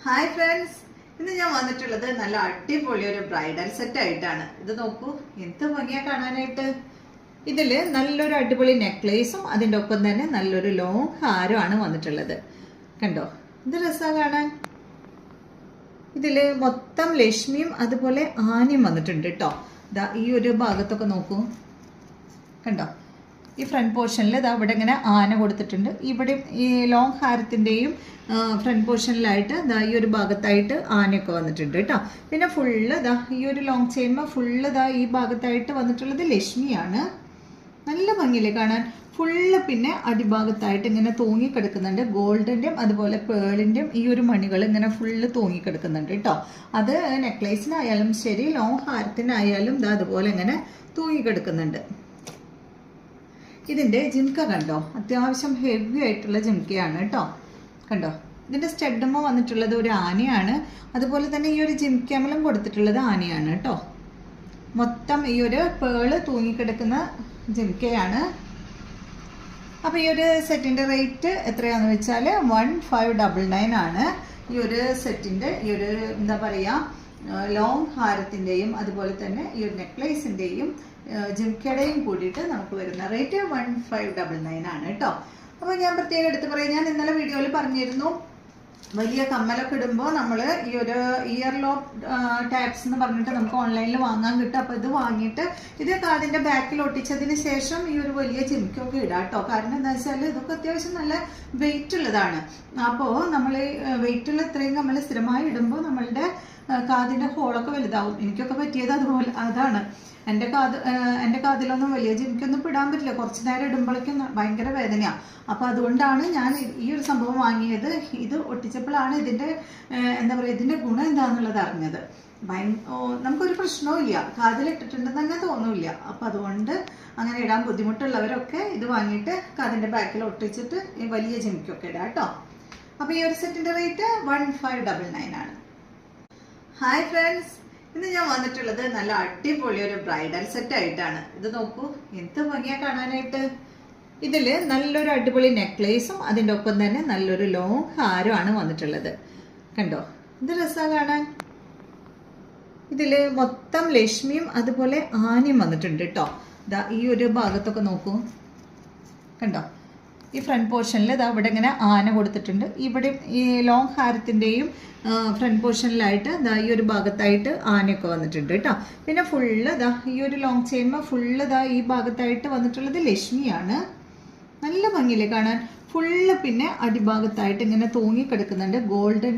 Hi friends, ഇന്ന് ഞാൻ വന്നിട്ടുള്ളത് നല്ല അടിപൊളി ഒരു ബ്രൈഡൽ സെറ്റ് ആയിട്ടാണ്. ഇത് നോക്കൂ, എന്ത് ഭംഗിയാ കാണാനായിട്ട്. ഇതില് നല്ലൊരു അടിപൊളി നെക്ലേസും അതിൻ്റെ ഒപ്പം തന്നെ നല്ലൊരു ലോങ് ഹാരമാണ് വന്നിട്ടുള്ളത്. കണ്ടോ, ഇത് രസാ കാണാൻ. ഇതില് മൊത്തം ലക്ഷ്മിയും അതുപോലെ ആനയും വന്നിട്ടുണ്ട് കേട്ടോ. ഇതാ ഈ ഒരു ഭാഗത്തൊക്കെ നോക്കൂ, കണ്ടോ. ഈ ഫ്രണ്ട് പോർഷനിൽ ഇതാ ഇവിടെ ഇങ്ങനെ ആന കൊടുത്തിട്ടുണ്ട്. ഇവിടെ ഈ ലോങ് ഹാരത്തിൻ്റെയും ഫ്രണ്ട് പോർഷനിലായിട്ട് ഇതാ ഈ ഒരു ഭാഗത്തായിട്ട് ആനയൊക്കെ വന്നിട്ടുണ്ട് കേട്ടോ. പിന്നെ ഫുള്ള് ഇതാ ഈ ഒരു ലോങ് ചെയിൻമ ഫുള്ള് ഇതാ ഈ ഭാഗത്തായിട്ട് വന്നിട്ടുള്ളത് ലക്ഷ്മിയാണ്. നല്ല ഭംഗിയില്ലേ കാണാൻ. ഫുള്ള് പിന്നെ അടിഭാഗത്തായിട്ട് ഇങ്ങനെ തൂങ്ങിക്കിടക്കുന്നുണ്ട്. ഗോൾഡിൻ്റെയും അതുപോലെ പേളിൻ്റെയും ഈ ഒരു മണികൾ ഇങ്ങനെ ഫുള്ള് തൂങ്ങിക്കിടക്കുന്നുണ്ട് കേട്ടോ. അത് നെക്ലേസിനായാലും ശരി ലോങ് ഹാരത്തിനായാലും ഇതാ അതുപോലെ ഇങ്ങനെ തൂങ്ങിക്കിടക്കുന്നുണ്ട്. ഇതിൻ്റെ ജിംക കണ്ടോ, അത്യാവശ്യം ഹെവി ആയിട്ടുള്ള ജിംക്കയാണ് കേട്ടോ. കണ്ടോ, ഇതിൻ്റെ സ്റ്റഡുമ്മ വന്നിട്ടുള്ളത് ഒരു ആനയാണ്. അതുപോലെ തന്നെ ഈ ഒരു ജിംക്കമ്മലും കൊടുത്തിട്ടുള്ളത് ആനയാണ് കേട്ടോ. മൊത്തം ഈ ഒരു പേള് തൂങ്ങിക്കിടക്കുന്ന ജിംക്കയാണ്. അപ്പോൾ ഈ ഒരു സെറ്റിൻ്റെ റേറ്റ് എത്രയാണെന്ന് വെച്ചാൽ 1599 ആണ്. ഈ ഒരു സെറ്റിൻ്റെ ഈ ഒരു എന്താ പറയുക ലോങ് ഹാരത്തിൻ്റെയും അതുപോലെ തന്നെ ഈ ഒരു നെക്ലേസിൻ്റെയും ജിംക്കയുടെയും കൂടിയിട്ട് നമുക്ക് വരുന്ന റേറ്റ് 1599 ആണ് കേട്ടോ. അപ്പോൾ ഞാൻ പ്രത്യേകം എടുത്ത് പറയാം, ഞാൻ ഇന്നലെ വീഡിയോയിൽ പറഞ്ഞിരുന്നു വലിയ കമ്മലൊക്കെ ഇടുമ്പോൾ നമ്മൾ ഈ ഒരു ഇയർ ലോക്ക് ടാപ്സ് എന്ന് പറഞ്ഞിട്ട് നമുക്ക് ഓൺലൈനിൽ വാങ്ങാൻ കിട്ടും. അപ്പോൾ ഇത് വാങ്ങിയിട്ട് ഇത് കാതിൻ്റെ ബാക്കിൽ ഒട്ടിച്ചതിന് ശേഷം ഈ ഒരു വലിയ ജിംക്കൊക്കെ ഇടാം കേട്ടോ. കാരണം എന്താ വെച്ചാൽ ഇതൊക്കെ അത്യാവശ്യം നല്ല വെയിറ്റ് ഉള്ളതാണ്. അപ്പോൾ നമ്മൾ വെയിറ്റുള്ള ഇത്രയും കമ്മൽ സ്ഥിരമായി ഇടുമ്പോൾ നമ്മളുടെ കാതിൻ്റെ ഹോളൊക്കെ വലുതാവും. എനിക്കൊക്കെ പറ്റിയത് അതുപോലെ അതാണ്. എൻ്റെ കാതിലൊന്നും വലിയ ജിംക്കൊന്നും ഇടാൻ പറ്റില്ല. കുറച്ച് നേരം ഇടുമ്പോഴേക്കും ഭയങ്കര വേദനയാണ്. അപ്പോൾ അതുകൊണ്ടാണ് ഞാൻ ഈ ഒരു സംഭവം വാങ്ങിയത്. ഇത് ഒട്ടിച്ചപ്പോഴാണ് ഇതിൻ്റെ എന്താ പറയുക ഇതിൻ്റെ ഗുണം എന്താണെന്നുള്ളത് അറിഞ്ഞത്. നമുക്കൊരു പ്രശ്നവും ഇല്ല, കാതിലിട്ടിട്ടുണ്ടെന്ന് തന്നെ തോന്നില്ല. അപ്പോൾ അതുകൊണ്ട് അങ്ങനെ ഇടാൻ ബുദ്ധിമുട്ടുള്ളവരൊക്കെ ഇത് വാങ്ങിയിട്ട് കാതിൻ്റെ ബാക്കിൽ ഒട്ടിച്ചിട്ട് വലിയ ജിംക്കൊക്കെ ഇടാം കേട്ടോ. അപ്പോൾ ഈ ഒരു സെറ്റിൻ്റെ റേറ്റ് 1599 ആണ്. ഹായ് ഫ്രണ്ട്സ്, ഇന്ന് ഞാൻ വന്നിട്ടുള്ളത് നല്ല അടിപൊളി ഒരു ബ്രൈഡൽ സെറ്റ് ആയിട്ടാണ്. ഇത് നോക്കൂ, എന്ത് ഭംഗിയാ കാണാനായിട്ട്. ഇതില് നല്ലൊരു അടിപൊളി നെക്ലേസും അതിൻ്റെ ഒപ്പം തന്നെ നല്ലൊരു ലോങ് ഹാരമാണ് വന്നിട്ടുള്ളത്. കണ്ടോ, ഇത് രസാ കാണാൻ. ഇതില് മൊത്തം ലക്ഷ്മിയും അതുപോലെ ആനയും വന്നിട്ടുണ്ട് കേട്ടോ. ഇതാ ഈ ഒരു ഭാഗത്തൊക്കെ നോക്കൂ, കണ്ടോ. ഈ ഫ്രണ്ട് പോർഷനിൽ ഇതാ ഇവിടെ ഇങ്ങനെ ആന കൊടുത്തിട്ടുണ്ട്. ഇവിടെ ഈ ലോങ് ഹാരത്തിൻ്റെയും ഫ്രണ്ട് പോർഷനിലായിട്ട് ഇതാ ഈ ഒരു ഭാഗത്തായിട്ട് ആനയൊക്കെ വന്നിട്ടുണ്ട് കേട്ടോ. പിന്നെ ഫുള്ള് ഇതാ ഈ ഒരു ലോങ് ചെയിൻമ ഫുള്ള് ഇതാ ഈ ഭാഗത്തായിട്ട് വന്നിട്ടുള്ളത് ലക്ഷ്മിയാണ്. നല്ല ഭംഗിയില്ലേ കാണാൻ. ഫുള്ള് പിന്നെ അടിഭാഗത്തായിട്ട് ഇങ്ങനെ തൂങ്ങിക്കിടക്കുന്നുണ്ട്. ഗോൾഡിൻ്റെ